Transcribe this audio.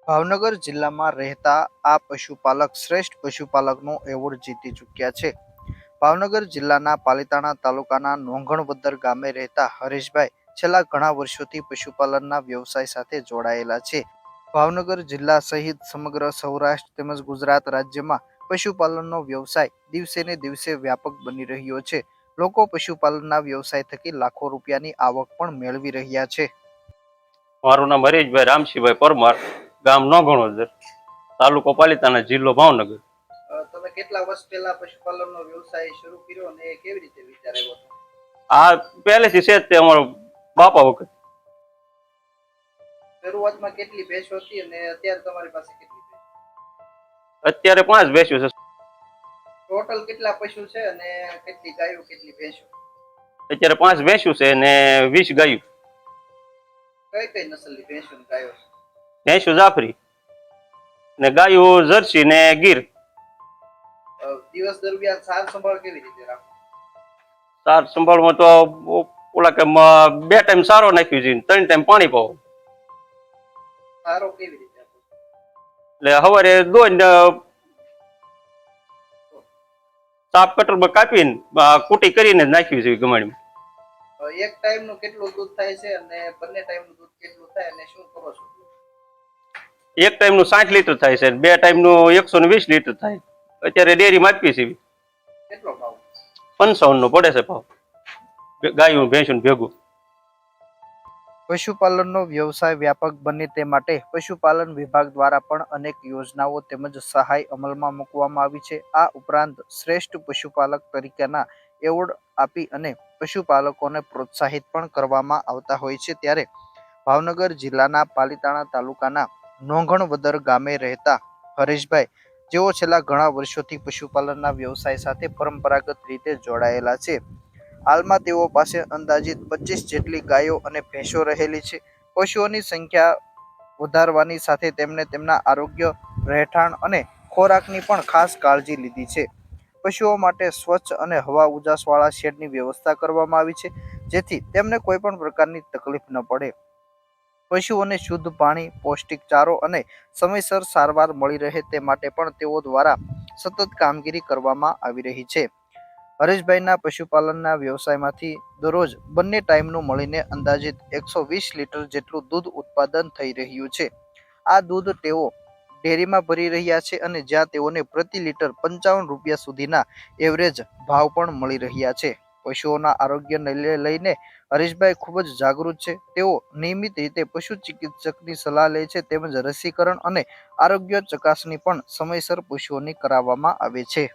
ભાવનગર જિલ્લામાં રહેતા આ પશુપાલક શ્રેષ્ઠ પશુપાલકનો એવોર્ડ જીતી ચૂક્યા છે. ભાવનગર જિલ્લાના પાલિતાણા તાલુકાના નોંગણવદર ગામે રહેતા હરેશભાઈ છેલ્લા ઘણા વર્ષોથી પશુપાલનના વ્યવસાય સાથે જોડાયેલા છે. ભાવનગર જિલ્લા સહિત સમગ્ર સૌરાષ્ટ્ર તેમજ ગુજરાત રાજ્યમાં પશુપાલનનો વ્યવસાય દિવસે ને દિવસે વ્યાપક બની રહ્યો છે. લોકો પશુપાલનના વ્યવસાય થકી લાખો રૂપિયાની આવક પણ મેળવી રહ્યા છે. મારું નામ હરેશભાઈ રામસિંહભાઈ પરમાર, ગામ નોંગણવદર, તાલુકો પાલિતાણા, જિલ્લો ભાવનગર. તમે કેટલા વર્ષ પહેલા પશુપાલનનો વ્યવસાય શરૂ કર્યો અને કેવી રીતે વિચાર આવ્યો હતો? આ પહેલેથી છે તે અમારો બાપા વખત. શરૂઆતમાં કેટલી ભેંસો હતી અને અત્યારે તમારી પાસે કેટલી ભેંસો? અત્યારે 5 ભેંસો છે. ટોટલ કેટલા પશુ છે અને કેટલી ગાયો કેટલી ભેંસો? અત્યારે 5 ભેંસો છે અને 20 ગાયો. કઈ કઈ નસલની ભેંસો અને ગાયો છે? ભેંસો જાફરી ને ગાયો જર્સી ને ગીર. દિવસ દરમિયાન સાર સંભાળ કેવી રીતે રાખો? સાર સંભાળમાં તો ઓલા કે 2 ટાઈમ સારો નાખ્યું છે, 3 ટાઈમ પાણી પાવો. સારો કેવી રીતે આપો? એટલે સવારે દોઈને સાપ કટરમાં કાપીને કુટી કરીને નાખ્યું છે ગમાણીમાં. એક ટાઈમ નું કેટલું દૂધ થાય છે અને બંને ટાઈમ નું દૂધ કેટલું થાય અને શું કરો છો? એક ટાઈમ નું 60 લીટર થાય છે, 2 ટાઈમ નું 120 લીટર થાય. અત્યારે ડેરીમાં આપીએ છીએ. કેટલો ભાવ? 55 નો પડે છે ભાવ, ગાયું ભેંસું ભેગું. પશુપાલનનો વ્યવસાય વ્યાપક બને તે માટે પશુપાલન વિભાગ દ્વારા પણ અનેક યોજનાઓ તેમજ સહાય અમલમાં મૂકવામાં આવી છે. આ ઉપરાંત શ્રેષ્ઠ પશુપાલક તરીકેના એવોર્ડ આપી અને પશુપાલકોને પ્રોત્સાહિત પણ કરવામાં આવતા હોય છે. ત્યારે ભાવનગર જિલ્લાના પાલિતાણા તાલુકાના નોંગણવદર ગામે રહેતા હરેશભાઈ, જેઓ છેલ્લા ઘણા વર્ષોથી પશુપાલનના વ્યવસાય સાથે પરંપરાગત રીતે જોડાયેલા છે. હાલમાં તેઓ પાસે અંદાજિત 25 જેટલી ગાયો અને ભેંસો રહેલી છે. પશુઓની સંખ્યા વધારવાની સાથે તેમને તેમના આરોગ્ય, રહેઠાણ અને ખોરાકની પણ ખાસ કાળજી લીધી છે. પશુઓ માટે સ્વચ્છ અને હવા ઉજાસવાળા શેડની વ્યવસ્થા કરવામાં આવી છે, જેથી તેમને કોઈ પણ પ્રકારની તકલીફ ન પડે. પશુઓને શુદ્ધ પાણી, પૌષ્ટિક ચારો અને સમયસર સારવાર મળી રહે તે માટે પણ તેઓ દ્વારા સતત કામગીરી કરવામાં આવી રહી છે. હરેશભાઈના પશુપાલનના વ્યવસાયમાંથી દરરોજ બંને ટાઈમનું મળીને અંદાજિત 120 લીટર જેટલું દૂધ ઉત્પાદન થઈ રહ્યું છે. આ દૂધ તેઓ ડેરીમાં ભરી રહ્યા છે અને જ્યાં તેઓને પ્રતિ લીટર 55 રૂપિયા સુધીના એવરેજ ભાવ પણ મળી રહ્યા છે. પશુઓના આરોગ્યને લઈને હરેશભાઈ ખૂબ જ જાગૃત છે. તેઓ નિયમિત રીતે પશુ ચિકિત્સકની સલાહ લે છે તેમજ રસીકરણ અને આરોગ્ય ચકાસણી પણ સમયસર પશુઓની કરાવવામાં આવે છે.